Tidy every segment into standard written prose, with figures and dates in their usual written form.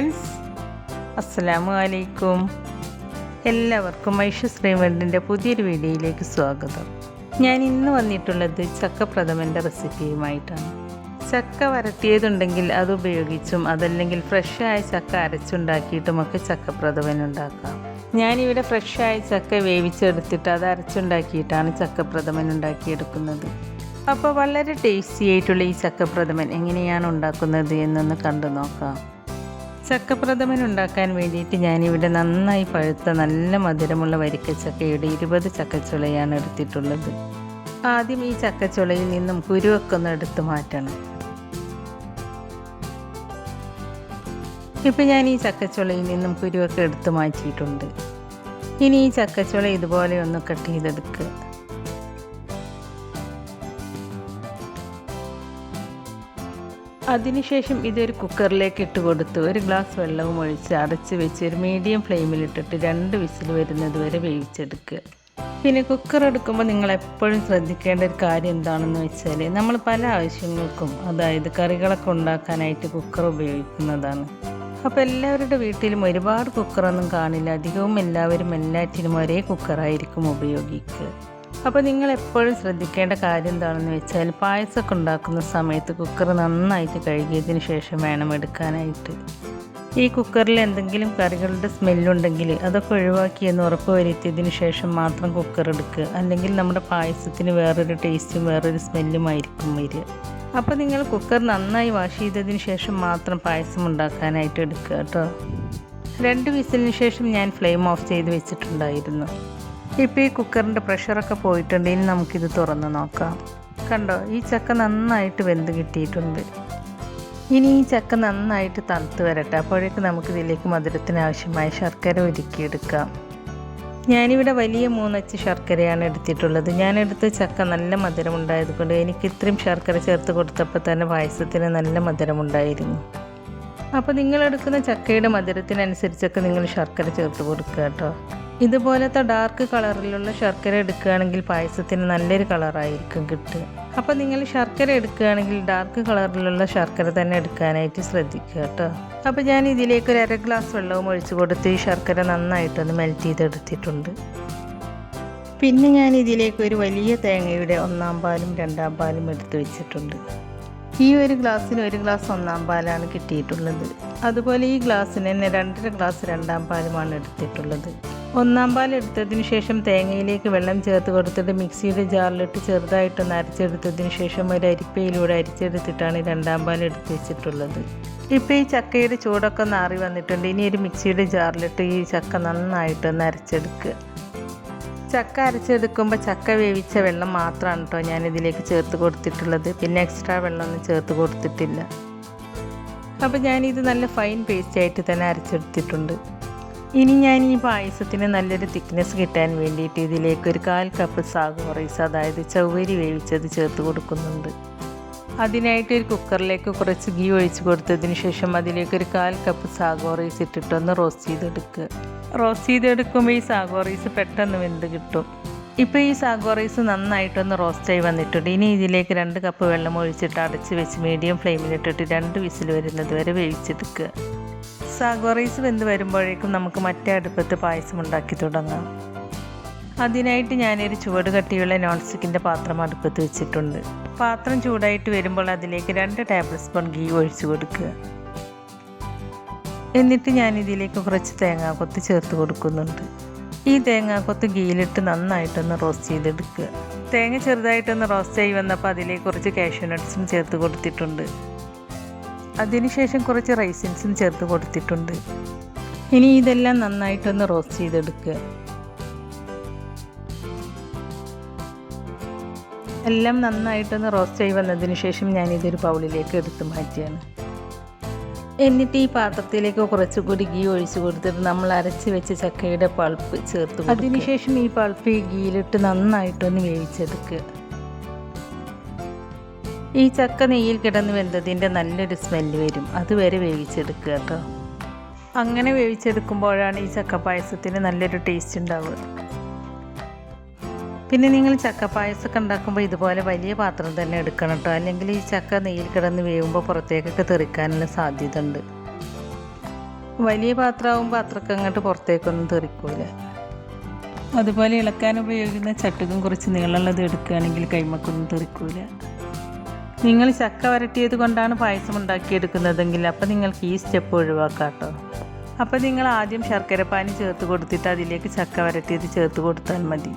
Friends, അസ്സലാമു അലൈക്കും. എല്ലാവർക്കും ഐഷസ് റെയ്മണ്ടിൻ്റെ പുതിയൊരു വീഡിയോയിലേക്ക് സ്വാഗതം. ഞാൻ ഇന്ന് വന്നിട്ടുള്ളത് ചക്ക പ്രഥമൻ്റെ റെസിപ്പിയുമായിട്ടാണ്. ചക്ക വരട്ടിയതുണ്ടെങ്കിൽ അത് ഉപയോഗിച്ചും അതല്ലെങ്കിൽ ഫ്രഷായ ചക്ക അരച്ചുണ്ടാക്കിയിട്ടുമൊക്കെ ചക്ക പ്രഥമൻ ഉണ്ടാക്കാം. ഞാനിവിടെ ഫ്രഷായ ചക്ക വേവിച്ചെടുത്തിട്ട് അത് അരച്ചുണ്ടാക്കിയിട്ടാണ് ചക്ക പ്രഥമൻ ഉണ്ടാക്കിയെടുക്കുന്നത്. അപ്പോൾ വളരെ ടേസ്റ്റി ആയിട്ടുള്ള ഈ ചക്ക പ്രഥമൻ എങ്ങനെയാണ് ഉണ്ടാക്കുന്നത് എന്നൊന്ന് കണ്ടു നോക്കാം. ചക്ക പ്രഥമൻ ഉണ്ടാക്കാൻ വേണ്ടിയിട്ട് ഞാനിവിടെ നന്നായി പഴുത്ത നല്ല മധുരമുള്ള വരിക്കച്ചക്കയുടെ 20 ചക്കച്ചുളയാണ് എടുത്തിട്ടുള്ളത്. ആദ്യം ഈ ചക്കച്ചുളയിൽ നിന്നും കുരുവൊക്കെ ഒന്ന് എടുത്ത് മാറ്റണം. ഇപ്പം ഞാൻ ഈ ചക്കച്ചുളയിൽ നിന്നും കുരുവൊക്കെ എടുത്ത് മാറ്റിയിട്ടുണ്ട്. ഇനി ഈ ചക്കച്ചുള ഇതുപോലെ ഒന്ന് കട്ട് ചെയ്തെടുക്കുക. അതിനുശേഷം ഇതൊരു കുക്കറിലേക്ക് ഇട്ട് കൊടുത്ത് 1 ഗ്ലാസ് വെള്ളവും ഒഴിച്ച് അടച്ച് വെച്ച് ഒരു മീഡിയം ഫ്ലെയിമിലിട്ടിട്ട് 2 വിസിൽ വരുന്നത് വരെ വേവിച്ചെടുക്കുക. പിന്നെ കുക്കർ എടുക്കുമ്പോൾ നിങ്ങൾ എപ്പോഴും ശ്രദ്ധിക്കേണ്ട ഒരു കാര്യം എന്താണെന്ന് വെച്ചാൽ, നമ്മൾ പല ആവശ്യങ്ങൾക്കും അതായത് കറികളൊക്കെ ഉണ്ടാക്കാനായിട്ട് കുക്കർ ഉപയോഗിക്കുന്നതാണ്. അപ്പോൾ എല്ലാവരുടെ വീട്ടിലും ഒരുപാട് കുക്കറൊന്നും കാണില്ല. അധികവും എല്ലാവരും എല്ലാറ്റിനും ഒരേ കുക്കറായിരിക്കും ഉപയോഗിക്കുക. അപ്പോൾ നിങ്ങൾ എപ്പോഴും ശ്രദ്ധിക്കേണ്ട കാര്യം എന്താണെന്ന് വെച്ചാൽ, പായസമൊക്കെ ഉണ്ടാക്കുന്ന സമയത്ത് കുക്കർ നന്നായിട്ട് കഴുകിയതിന് ശേഷം വേണം എടുക്കാനായിട്ട്. ഈ കുക്കറിൽ എന്തെങ്കിലും കറികളുടെ സ്മെല്ലുണ്ടെങ്കിൽ അതൊക്കെ ഒഴിവാക്കിയെന്ന് ഉറപ്പ് വരുത്തിയതിന് ശേഷം മാത്രം കുക്കർ എടുക്കുക. അല്ലെങ്കിൽ നമ്മുടെ പായസത്തിന് വേറൊരു ടേസ്റ്റും വേറൊരു സ്മെല്ലുമായിരിക്കും വരിക. അപ്പോൾ നിങ്ങൾ കുക്കർ നന്നായി വാഷ് ചെയ്തതിന് ശേഷം മാത്രം പായസം ഉണ്ടാക്കാനായിട്ട് എടുക്കുക കേട്ടോ. 2 വിസിലിന് ശേഷം ഞാൻ ഫ്ലെയിം ഓഫ് ചെയ്ത് വെച്ചിട്ടുണ്ടായിരുന്നു. ഇപ്പോൾ ഈ കുക്കറിൻ്റെ പ്രഷറൊക്കെ പോയിട്ടുണ്ട്. ഇനി നമുക്കിത് തുറന്ന് നോക്കാം. കണ്ടോ, ഈ ചക്ക നന്നായിട്ട് വെന്ത് കിട്ടിയിട്ടുണ്ട്. ഇനി ഈ ചക്ക നന്നായിട്ട് തണുത്ത് വരട്ടെ. അപ്പോഴേക്ക് നമുക്കിതിലേക്ക് മധുരത്തിന് ആവശ്യമായ ശർക്കര ഉരുക്കിയെടുക്കാം. ഞാനിവിടെ വലിയ 3 അച്ച് ശർക്കരയാണ് എടുത്തിട്ടുള്ളത്. ഞാനെടുത്ത് ചക്ക നല്ല മധുരമുണ്ടായതുകൊണ്ട് എനിക്ക് ഇത്രയും ശർക്കര ചേർത്ത് കൊടുത്തപ്പോൾ തന്നെ പായസത്തിന് നല്ല മധുരമുണ്ടായിരുന്നു. അപ്പോൾ നിങ്ങളെടുക്കുന്ന ചക്കയുടെ മധുരത്തിനനുസരിച്ചൊക്കെ നിങ്ങൾ ശർക്കര ചേർത്ത് കൊടുക്കുക കേട്ടോ. ഇതുപോലത്തെ ഡാർക്ക് കളറിലുള്ള ശർക്കര എടുക്കുകയാണെങ്കിൽ പായസത്തിന് നല്ലൊരു കളറായിരിക്കും കിട്ടുക. അപ്പോൾ നിങ്ങൾ ശർക്കര എടുക്കുകയാണെങ്കിൽ ഡാർക്ക് കളറിലുള്ള ശർക്കര തന്നെ എടുക്കാനായിട്ട് ശ്രദ്ധിക്കുക കേട്ടോ. അപ്പോൾ ഞാൻ ഇതിലേക്ക് 1/2 ഗ്ലാസ് വെള്ളവും ഒഴിച്ച് കൊടുത്ത് ഈ ശർക്കര നന്നായിട്ടൊന്ന് മെൽറ്റ് ചെയ്തെടുത്തിട്ടുണ്ട്. പിന്നെ ഞാൻ ഇതിലേക്ക് ഒരു വലിയ തേങ്ങയുടെ 1/4 പാലും 2/2 പാലും എടുത്ത് വെച്ചിട്ടുണ്ട്. ഈ ഒരു ഗ്ലാസ്സിന് 1 ഗ്ലാസ് 1/4 പാലാണ് കിട്ടിയിട്ടുള്ളത്. അതുപോലെ ഈ ഗ്ലാസ്സിന് തന്നെ 2.5 ഗ്ലാസ് 2/2 പാലുമാണ് എടുത്തിട്ടുള്ളത്. 1/4 പാൽ എടുത്തതിന് ശേഷം തേങ്ങയിലേക്ക് വെള്ളം ചേർത്ത് കൊടുത്തിട്ട് മിക്സിയുടെ ജാറിലിട്ട് ചെറുതായിട്ടൊന്ന് അരച്ചെടുത്തതിന് ശേഷം ഒരു അരിപ്പയിലൂടെ അരിച്ചെടുത്തിട്ടാണ് 2/2 പാൽ എടുത്ത് വെച്ചിട്ടുള്ളത്. ഇപ്പോൾ ഈ ചക്കയുടെ ചൂടൊക്കെ ഒന്ന് ആറി വന്നിട്ടുണ്ട്. ഇനി ഒരു മിക്സിയുടെ ജാറിലിട്ട് ഈ ചക്ക നന്നായിട്ടൊന്ന് അരച്ചെടുക്കുക. ചക്ക അരച്ചെടുക്കുമ്പോൾ ചക്ക വേവിച്ച വെള്ളം മാത്രമാണ് കേട്ടോ ഞാനിതിലേക്ക് ചേർത്ത് കൊടുത്തിട്ടുള്ളത്. പിന്നെ എക്സ്ട്രാ വെള്ളമൊന്നും ചേർത്ത് കൊടുത്തിട്ടില്ല. അപ്പോൾ ഞാനിത് നല്ല ഫൈൻ പേസ്റ്റായിട്ട് തന്നെ അരച്ചെടുത്തിട്ടുണ്ട്. ഇനി ഞാൻ ഈ പായസത്തിന് നല്ലൊരു തിക്നെസ് കിട്ടാൻ വേണ്ടിയിട്ട് ഇതിലേക്ക് ഒരു 1/4 കപ്പ് സാഗോ റൈസ്, അതായത് ചവ്വരി വേവിച്ചത് ചേർത്ത് കൊടുക്കുന്നുണ്ട്. അതിനായിട്ട് ഒരു കുക്കറിലേക്ക് കുറച്ച് ഗീ ഒഴിച്ച് കൊടുത്തതിന് ശേഷം അതിലേക്ക് ഒരു 1/4 കപ്പ് സാഗോ റൈസ് ഇട്ടിട്ടൊന്ന് റോസ്റ്റ് ചെയ്തെടുക്കുക. റോസ്റ്റ് ചെയ്തെടുക്കുമ്പോൾ ഈ സാഗോ റൈസ് പെട്ടെന്ന് വെന്ത് കിട്ടും. ഇപ്പോൾ ഈ സാഗോ റൈസ് നന്നായിട്ടൊന്ന് റോസ്റ്റായി വന്നിട്ടുണ്ട്. ഇനി ഇതിലേക്ക് 2 കപ്പ് വെള്ളം ഒഴിച്ചിട്ട് അടച്ച് വെച്ച് മീഡിയം ഫ്ലെയിമിലിട്ടിട്ട് 2 വിസിൽ വരുന്നത് വരെ വേവിച്ചെടുക്കുക. സാഗോ റൈസ് വെന്ത് വരുമ്പോഴേക്കും നമുക്ക് മറ്റേ അടുപ്പത്ത് പായസം ഉണ്ടാക്കി തുടങ്ങാം. അതിനായിട്ട് ഞാനൊരു ചുവട് കട്ടിയുള്ള നോൺ സ്റ്റിക്കിൻ്റെ പാത്രം അടുപ്പത്ത് വെച്ചിട്ടുണ്ട്. പാത്രം ചൂടായിട്ട് വരുമ്പോൾ അതിലേക്ക് 2 ടേബിൾ സ്പൂൺ ഗീ ഒഴിച്ച് കൊടുക്കുക. എന്നിട്ട് ഞാനിതിലേക്ക് കുറച്ച് തേങ്ങാക്കൊത്ത് ചേർത്ത് കൊടുക്കുന്നുണ്ട്. ഈ തേങ്ങാക്കൊത്ത് ഗീയിലിട്ട് നന്നായിട്ടൊന്ന് റോസ്റ്റ് ചെയ്തെടുക്കുക. തേങ്ങ ചെറുതായിട്ടൊന്ന് റോസ്റ്റായി വന്നപ്പോൾ അതിലേക്ക് കുറച്ച് കാഷ്യൂ നട്ട്സും ചേർത്ത് കൊടുത്തിട്ടുണ്ട്. അതിനുശേഷം കുറച്ച് റൈസിൻസും ചേർത്ത് കൊടുത്തിട്ടുണ്ട്. ഇനി ഇതെല്ലാം നന്നായിട്ടൊന്ന് റോസ്റ്റ് ചെയ്തെടുക്കുക. എല്ലാം നന്നായിട്ടൊന്ന് റോസ്റ്റായി വന്നതിന് ശേഷം ഞാനിതൊരു ബൗളിലേക്ക് എടുത്ത് മാറ്റിയാണ്. എന്നിട്ട് ഈ പാത്രത്തിലേക്ക് കുറച്ചുകൂടി ഗീ ഒഴിച്ച് കൊടുത്തിട്ട് നമ്മൾ അരച്ച് വെച്ച ചക്കയുടെ പൾപ്പ് ചേർത്ത് അതിനുശേഷം ഈ പൾപ്പ് ഈ ഗീയിലിട്ട് നന്നായിട്ടൊന്ന് വേവിച്ചെടുക്കുക. ഈ ചക്ക നെയ്യിൽ കിടന്ന് വെന്തതിൻ്റെ നല്ലൊരു സ്മെല്ല് വരും. അതുവരെ വേവിച്ചെടുക്കുക കേട്ടോ. അങ്ങനെ വേവിച്ചെടുക്കുമ്പോഴാണ് ഈ ചക്ക പായസത്തിന് നല്ലൊരു ടേസ്റ്റ് ഉണ്ടാവുക. പിന്നെ നിങ്ങൾ ചക്ക പായസമൊക്കെ ഉണ്ടാക്കുമ്പോൾ ഇതുപോലെ വലിയ പാത്രം തന്നെ എടുക്കണം കേട്ടോ. അല്ലെങ്കിൽ ഈ ചക്ക നെയ്യിൽ കിടന്ന് വേവുമ്പോൾ പുറത്തേക്കൊക്കെ തെറിക്കാനുള്ള സാധ്യത ഉണ്ട്. വലിയ പാത്രമാകുമ്പോൾ അത്രയ്ക്ക് അങ്ങോട്ട് പുറത്തേക്കൊന്നും തെറിക്കൂല. അതുപോലെ ഇളക്കാൻ ഉപയോഗിക്കുന്ന ചട്ടുകം കുറച്ച് നീളമുള്ളത് എടുക്കുകയാണെങ്കിൽ കൈമക്കൊന്നും തെറിക്കൂല. നിങ്ങൾ ചക്ക വരട്ടിയത് കൊണ്ടാണ് പായസം ഉണ്ടാക്കിയെടുക്കുന്നതെങ്കിൽ അപ്പോൾ നിങ്ങൾക്ക് ഈ സ്റ്റെപ്പ് ഒഴിവാക്കാം കേട്ടോ. അപ്പോൾ നിങ്ങൾ ആദ്യം ശർക്കരപ്പാനി ചേർത്ത് കൊടുത്തിട്ട് അതിലേക്ക് ചക്ക വരട്ടിയത് ചേർത്ത് കൊടുത്താൽ മതി.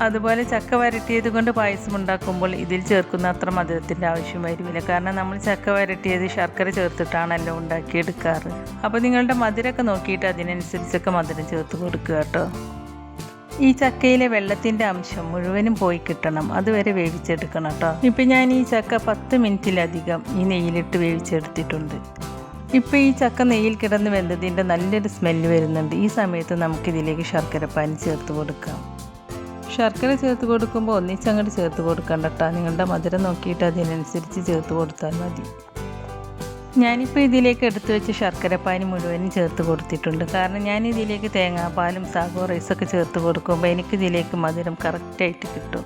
അതുപോലെ ചക്ക വരട്ടിയത് കൊണ്ട് പായസം ഉണ്ടാക്കുമ്പോൾ ഇതിൽ ചേർക്കുന്ന അത്ര മധുരത്തിൻ്റെ ആവശ്യം വരുന്നില്ല. കാരണം നമ്മൾ ചക്ക വരട്ടിയത് ശർക്കര ചേർത്തിട്ടാണല്ലോ ഉണ്ടാക്കിയെടുക്കാറ്. അപ്പോൾ നിങ്ങളുടെ മധുരമൊക്കെ നോക്കിയിട്ട് അതിനനുസരിച്ചൊക്കെ മധുരം ചേർത്ത് കൊടുക്കുക കേട്ടോ. ഈ ചക്കയിലെ വെള്ളത്തിൻ്റെ അംശം മുഴുവനും പോയി കിട്ടണം, അതുവരെ വേവിച്ചെടുക്കണം കേട്ടോ. ഇപ്പം ഞാൻ ഈ ചക്ക 10 മിനിറ്റിലധികം ഈ നെയ്യിലിട്ട് വേവിച്ചെടുത്തിട്ടുണ്ട്. ഇപ്പോൾ ഈ ചക്ക നെയ്യിൽ കിടന്ന് വെന്തതിൻ്റെ നല്ലൊരു സ്മെല്ല് വരുന്നുണ്ട്. ഈ സമയത്ത് നമുക്കിതിലേക്ക് ശർക്കരപ്പാനി ചേർത്ത് കൊടുക്കാം. ശർക്കര ചേർത്ത് കൊടുക്കുമ്പോൾ ഒന്നിച്ചങ്ങോട്ട് ചേർത്ത് കൊടുക്കണ്ട കേട്ടോ. നിങ്ങളുടെ മധുരം നോക്കിയിട്ട് അതിനനുസരിച്ച് ചേർത്ത് കൊടുത്താൽ മതി. ഞാനിപ്പോൾ ഇതിലേക്ക് എടുത്തു വെച്ച് ശർക്കരപ്പാനി മുഴുവനും ചേർത്ത് കൊടുത്തിട്ടുണ്ട്. കാരണം ഞാൻ ഇതിലേക്ക് തേങ്ങാപ്പാലും സാഗോ റൈസൊക്കെ ചേർത്ത് കൊടുക്കുമ്പോൾ എനിക്കിതിലേക്ക് മധുരം കറക്റ്റായിട്ട് കിട്ടും.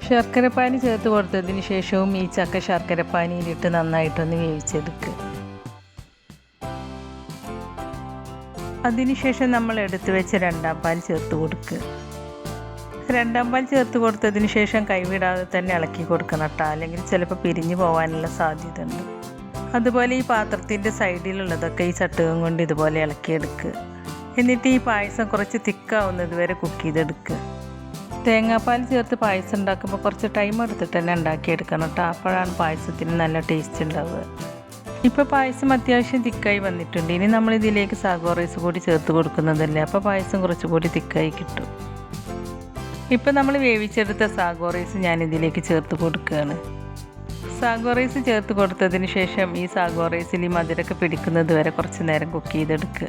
ശർക്കരപ്പാനി ചേർത്ത് കൊടുത്തതിന് ശേഷവും ഈ ചക്ക ശർക്കരപ്പാനിയിലിട്ട് നന്നായിട്ടൊന്ന് വേവിച്ചെടുക്കുക. അതിനുശേഷം നമ്മൾ എടുത്തു വെച്ച് രണ്ടാം പാൽ ചേർത്ത് കൊടുക്കുക. രണ്ടാം പാൽ ചേർത്ത് കൊടുത്തതിന് ശേഷം കൈവിടാതെ തന്നെ ഇളക്കി കൊടുക്കണം കേട്ടോ, അല്ലെങ്കിൽ ചിലപ്പോൾ പിരിഞ്ഞു പോകാനുള്ള സാധ്യത ഉണ്ട്. അതുപോലെ ഈ പാത്രത്തിൻ്റെ സൈഡിലുള്ളതൊക്കെ ഈ ചട്ടുകം കൊണ്ട് ഇതുപോലെ ഇളക്കിയെടുക്കുക. എന്നിട്ട് ഈ പായസം കുറച്ച് തിക്കാവുന്നത് വരെ കുക്ക് ചെയ്തെടുക്കുക. തേങ്ങാപ്പാൽ ചേർത്ത് പായസം ഉണ്ടാക്കുമ്പോൾ കുറച്ച് ടൈം എടുത്തിട്ട് തന്നെ ഉണ്ടാക്കിയെടുക്കണം കേട്ടോ. അപ്പോഴാണ് പായസത്തിന് നല്ല ടേസ്റ്റ് ഉണ്ടാവുക. ഇപ്പോൾ പായസം അത്യാവശ്യം തിക്കായി വന്നിട്ടുണ്ട്. ഇനി നമ്മളിതിലേക്ക് സാഗോ റൈസ് കൂടി ചേർത്ത് കൊടുക്കുന്നതല്ലേ, അപ്പോൾ പായസം കുറച്ചുകൂടി തിക്കായി കിട്ടും. ഇപ്പോൾ നമ്മൾ വേവിച്ചെടുത്ത സാഗോ റൈസ് ഞാനിതിലേക്ക് ചേർത്ത് കൊടുക്കുകയാണ്. സാഗോ റൈസ് ചേർത്ത് കൊടുത്തതിന് ശേഷം ഈ സാഗോ റൈസിൽ ഈ മധുരമൊക്കെ പിടിക്കുന്നത് വരെ കുറച്ച് നേരം കുക്ക് ചെയ്തെടുക്കുക.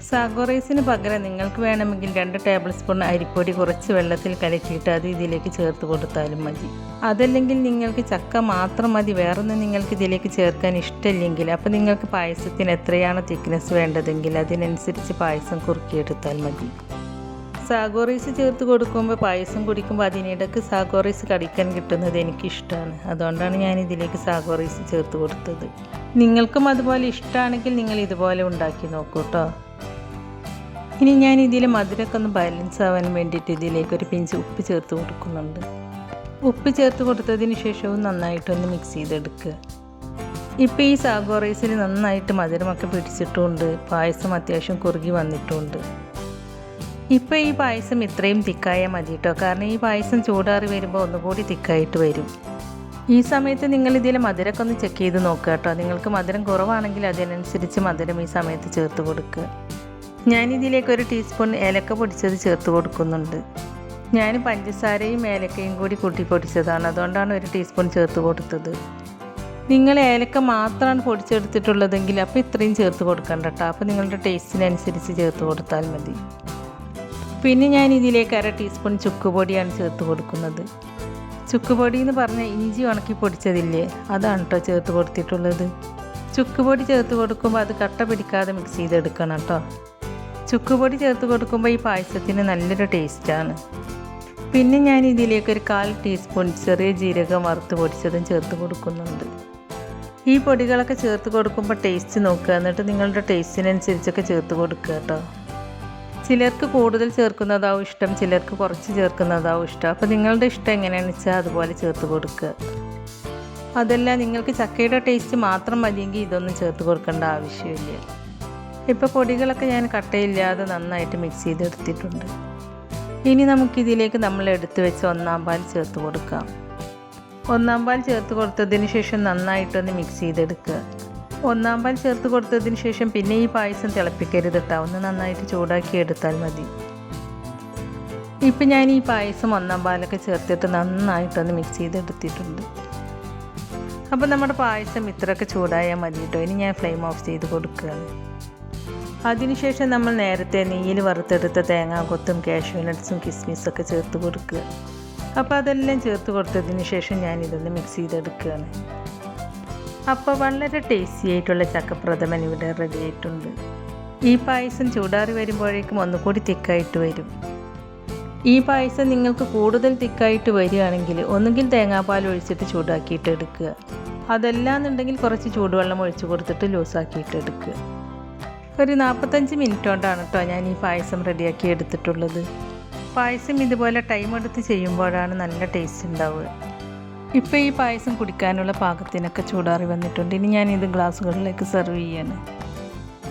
സാഗോ റൈസിന് പകരം നിങ്ങൾക്ക് വേണമെങ്കിൽ 2 ടേബിൾ സ്പൂൺ അരിപ്പൊടി കുറച്ച് വെള്ളത്തിൽ കലക്കിയിട്ട് അത് ഇതിലേക്ക് ചേർത്ത് കൊടുത്താലും മതി. അതല്ലെങ്കിൽ നിങ്ങൾക്ക് ചക്ക മാത്രം മതി, വേറൊന്നും നിങ്ങൾക്ക് ഇതിലേക്ക് ചേർക്കാൻ ഇഷ്ടമില്ലെങ്കിൽ അപ്പോൾ നിങ്ങൾക്ക് പായസത്തിന് എത്രയാണ് തിക്നെസ് വേണ്ടതെങ്കിൽ അതിനനുസരിച്ച് പായസം കുറുക്കിയെടുത്താൽ മതി. സാഗോ റൈസ് ചേർത്ത് കൊടുക്കുമ്പോൾ പായസം കുടിക്കുമ്പോൾ അതിനിടയ്ക്ക് സാഗോ റൈസ് കടിക്കാൻ കിട്ടുന്നത് എനിക്കിഷ്ടമാണ്. അതുകൊണ്ടാണ് ഞാൻ ഇതിലേക്ക് സാഗോ റൈസ് ചേർത്ത് കൊടുത്തത്. നിങ്ങൾക്കും അതുപോലെ ഇഷ്ടമാണെങ്കിൽ നിങ്ങൾ ഇതുപോലെ ഉണ്ടാക്കി നോക്കൂ കേട്ടോ. ഇനി ഞാൻ ഇതിൽ മധുരമൊക്കെ ഒന്ന് ബാലൻസ് ആവാൻ വേണ്ടിയിട്ട് ഇതിലേക്ക് ഒരു പിഞ്ച് ഉപ്പ് ചേർത്ത് കൊടുക്കുന്നുണ്ട്. ഉപ്പ് ചേർത്ത് കൊടുത്തതിന് ശേഷവും നന്നായിട്ടൊന്ന് മിക്സ് ചെയ്തെടുക്കുക. ഇപ്പോൾ ഈ സാഗോ റൈസിൽ നന്നായിട്ട് മധുരമൊക്കെ പിടിച്ചിട്ടുമുണ്ട്, പായസം അത്യാവശ്യം കുറുകി വന്നിട്ടുമുണ്ട്. ഇപ്പോൾ ഈ പായസം ഇത്രയും തിക്കായാൽ മതി കേട്ടോ. കാരണം ഈ പായസം ചൂടാറി വരുമ്പോൾ ഒന്നുകൂടി തിക്കായിട്ട് വരും. ഈ സമയത്ത് നിങ്ങൾ ഇതിൽ മധുരമൊക്കെ ഒന്ന് ചെക്ക് ചെയ്ത് നോക്കുക കേട്ടോ. നിങ്ങൾക്ക് മധുരം കുറവാണെങ്കിൽ അതിനനുസരിച്ച് മധുരം ഈ സമയത്ത് ചേർത്ത് കൊടുക്കുക. ഞാനിതിലേക്ക് 1 ടീസ്പൂൺ ഏലക്ക പൊടിച്ചത് ചേർത്ത് കൊടുക്കുന്നുണ്ട്. ഞാൻ പഞ്ചസാരയും ഏലക്കയും കൂടി കൂട്ടി പൊടിച്ചതാണ്, അതുകൊണ്ടാണ് 1 ടീസ്പൂൺ ചേർത്ത് കൊടുത്തത്. നിങ്ങൾ ഏലക്ക മാത്രമാണ് പൊടിച്ചെടുത്തിട്ടുള്ളതെങ്കിൽ അപ്പോൾ ഇത്രയും ചേർത്ത് കൊടുക്കണ്ട കേട്ടോ. അപ്പോൾ നിങ്ങളുടെ ടേസ്റ്റിനനുസരിച്ച് ചേർത്ത് കൊടുത്താൽ മതി. പിന്നെ ഞാൻ ഇതിലേക്ക് 1/2 ടീസ്പൂൺ ചുക്കുപൊടിയാണ് ചേർത്ത് കൊടുക്കുന്നത്. ചുക്കുപൊടി എന്ന് പറഞ്ഞാൽ ഇഞ്ചി ഉണക്കി പൊടിച്ചതില്ലേ, അതാണ് കേട്ടോ ചേർത്ത് കൊടുത്തിട്ടുള്ളത്. ചുക്കുപൊടി ചേർത്ത് കൊടുക്കുമ്പോൾ അത് കട്ട പിടിക്കാതെ മിക്സ് ചെയ്തെടുക്കണം കേട്ടോ. ചുക്കുപൊടി ചേർത്ത് കൊടുക്കുമ്പോൾ ഈ പായസത്തിന് നല്ലൊരു ടേസ്റ്റാണ്. പിന്നെ ഞാൻ ഇതിലേക്ക് 1/4 ടീസ്പൂൺ ചെറിയ ജീരകം വറുത്ത് പൊടിച്ചതും ചേർത്ത് കൊടുക്കുന്നുണ്ട്. ഈ പൊടികളൊക്കെ ചേർത്ത് കൊടുക്കുമ്പോൾ ടേസ്റ്റ് നോക്കുക, എന്നിട്ട് നിങ്ങളുടെ ടേസ്റ്റിനനുസരിച്ചൊക്കെ ചേർത്ത് കൊടുക്കുക കേട്ടോ. ചിലർക്ക് കൂടുതൽ ചേർക്കുന്നതാവും ഇഷ്ടം, ചിലർക്ക് കുറച്ച് ചേർക്കുന്നതാവും ഇഷ്ടം. അപ്പോൾ നിങ്ങളുടെ ഇഷ്ടം എങ്ങനെയാണെന്ന് വെച്ചാൽ അതുപോലെ ചേർത്ത് കൊടുക്കുക. അതല്ല നിങ്ങൾക്ക് ചക്കയുടെ ടേസ്റ്റ് മാത്രം മതിയെങ്കിൽ ഇതൊന്നും ചേർത്ത് കൊടുക്കേണ്ട ആവശ്യമില്ല. ഇപ്പോൾ പൊടികളൊക്കെ ഞാൻ കട്ടയില്ലാതെ നന്നായിട്ട് മിക്സ് ചെയ്തെടുത്തിട്ടുണ്ട്. ഇനി നമുക്കിതിലേക്ക് നമ്മൾ എടുത്തു വെച്ച് 1-ാം പാൽ ചേർത്ത് കൊടുക്കാം. 1-ാം പാൽ ചേർത്ത് കൊടുത്തതിന് ശേഷം നന്നായിട്ടൊന്ന് മിക്സ് ചെയ്തെടുക്കുക. 1-ാം പാൽ ചേർത്ത് കൊടുത്തതിന് ശേഷം പിന്നെ ഈ പായസം തിളപ്പിക്കരുത് കേട്ടോ, ഒന്ന് നന്നായിട്ട് ചൂടാക്കി എടുത്താൽ മതി. ഇപ്പം ഞാൻ ഈ പായസം 1-ാം പാലൊക്കെ ചേർത്തിട്ട് നന്നായിട്ടൊന്ന് മിക്സ് ചെയ്തെടുത്തിട്ടുണ്ട്. അപ്പോൾ നമ്മുടെ പായസം ഇത്രയൊക്കെ ചൂടായാൽ മതി കേട്ടോ. ഇനി ഞാൻ ഫ്ലെയിം ഓഫ് ചെയ്ത് കൊടുക്കുകയാണ്. അതിനുശേഷം നമ്മൾ നേരത്തെ നെയ്യിൽ വറുത്തെടുത്ത തേങ്ങാക്കൊത്തും കാഷ്യൂ നട്ട്സും കിസ്മിസൊക്കെ ചേർത്ത് കൊടുക്കുക. അപ്പോൾ അതെല്ലാം ചേർത്ത് കൊടുത്തതിന് ശേഷം ഞാനിതൊന്ന് മിക്സ് ചെയ്തെടുക്കുകയാണ്. അപ്പോൾ വളരെ ടേസ്റ്റി ആയിട്ടുള്ള ചക്കപ്രഥമൻ ഇവിടെ റെഡി ആയിട്ടുണ്ട്. ഈ പായസം ചൂടാറി വരുമ്പോഴേക്കും ഒന്നുകൂടി തിക്കായിട്ട് വരും. ഈ പായസം നിങ്ങൾക്ക് കൂടുതൽ തിക്കായിട്ട് വരികയാണെങ്കിൽ ഒന്നുകിൽ തേങ്ങാപ്പാൽ ഒഴിച്ചിട്ട് ചൂടാക്കിയിട്ട് എടുക്കുക, അതല്ലാന്നുണ്ടെങ്കിൽ കുറച്ച് ചൂടുവെള്ളം ഒഴിച്ച് കൊടുത്തിട്ട് ലൂസാക്കിയിട്ട് എടുക്കുക. ഒരു 45 മിനിറ്റ് കൊണ്ടാണ് കേട്ടോ ഞാൻ ഈ പായസം റെഡിയാക്കി എടുത്തിട്ടുള്ളത്. പായസം ഇതുപോലെ ടൈം എടുത്ത് ചെയ്യുമ്പോഴാണ് നല്ല ടേസ്റ്റ് ഉണ്ടാവുക. ഇപ്പോൾ ഈ പായസം കുടിക്കാനുള്ള പാകത്തിനൊക്കെ ചൂടാറി വന്നിട്ടുണ്ട്. ഇനി ഞാനിത് ഗ്ലാസ്സുകളിലേക്ക് സെർവ് ചെയ്യാണ്.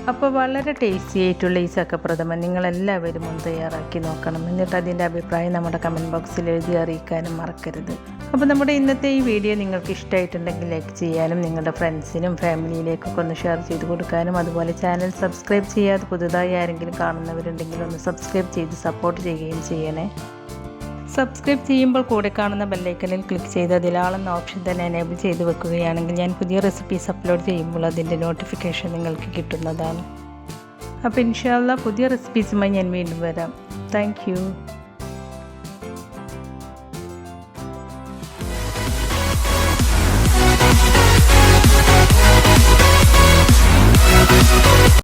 അപ്പോൾ വളരെ ടേസ്റ്റി ആയിട്ടുള്ള ഈ ചക്കപ്രഥമൻ നിങ്ങളെല്ലാവരും ഒന്ന് തയ്യാറാക്കി നോക്കണം. എന്നിട്ട് അതിൻ്റെ അഭിപ്രായം നമ്മുടെ കമൻറ്റ് ബോക്സിൽ എഴുതി അറിയിക്കാനും മറക്കരുത്. അപ്പോൾ നമ്മുടെ ഇന്നത്തെ ഈ വീഡിയോ നിങ്ങൾക്ക് ഇഷ്ടമായിട്ടുണ്ടെങ്കിൽ ലൈക്ക് ചെയ്യാനും നിങ്ങളുടെ ഫ്രണ്ട്സിനും ഫാമിലിയിലേക്കൊക്കെ ഒന്ന് ഷെയർ ചെയ്ത് കൊടുക്കാനും, അതുപോലെ ചാനൽ സബ്സ്ക്രൈബ് ചെയ്യാതെ പുതുതായി ആരെങ്കിലും കാണുന്നവരുണ്ടെങ്കിൽ ഒന്ന് സബ്സ്ക്രൈബ് ചെയ്ത് സപ്പോർട്ട് ചെയ്യുകയും ചെയ്യണേ. സബ്സ്ക്രൈബ് ചെയ്യുമ്പോൾ കൂടെ കാണുന്ന ബെല്ലൈക്കനിൽ ക്ലിക്ക് ചെയ്ത് അതിലാളെന്ന ഓപ്ഷൻ തന്നെ എനേബിൾ ചെയ്ത് വെക്കുകയാണെങ്കിൽ ഞാൻ പുതിയ റെസിപ്പീസ് അപ്ലോഡ് ചെയ്യുമ്പോൾ അതിൻ്റെ നോട്ടിഫിക്കേഷൻ നിങ്ങൾക്ക് കിട്ടുന്നതാണ്. അപ്പോൾ ഇൻഷാ അല്ലാഹ് പുതിയ റെസിപ്പീസുമായി ഞാൻ വീണ്ടും വരാം. Thank you.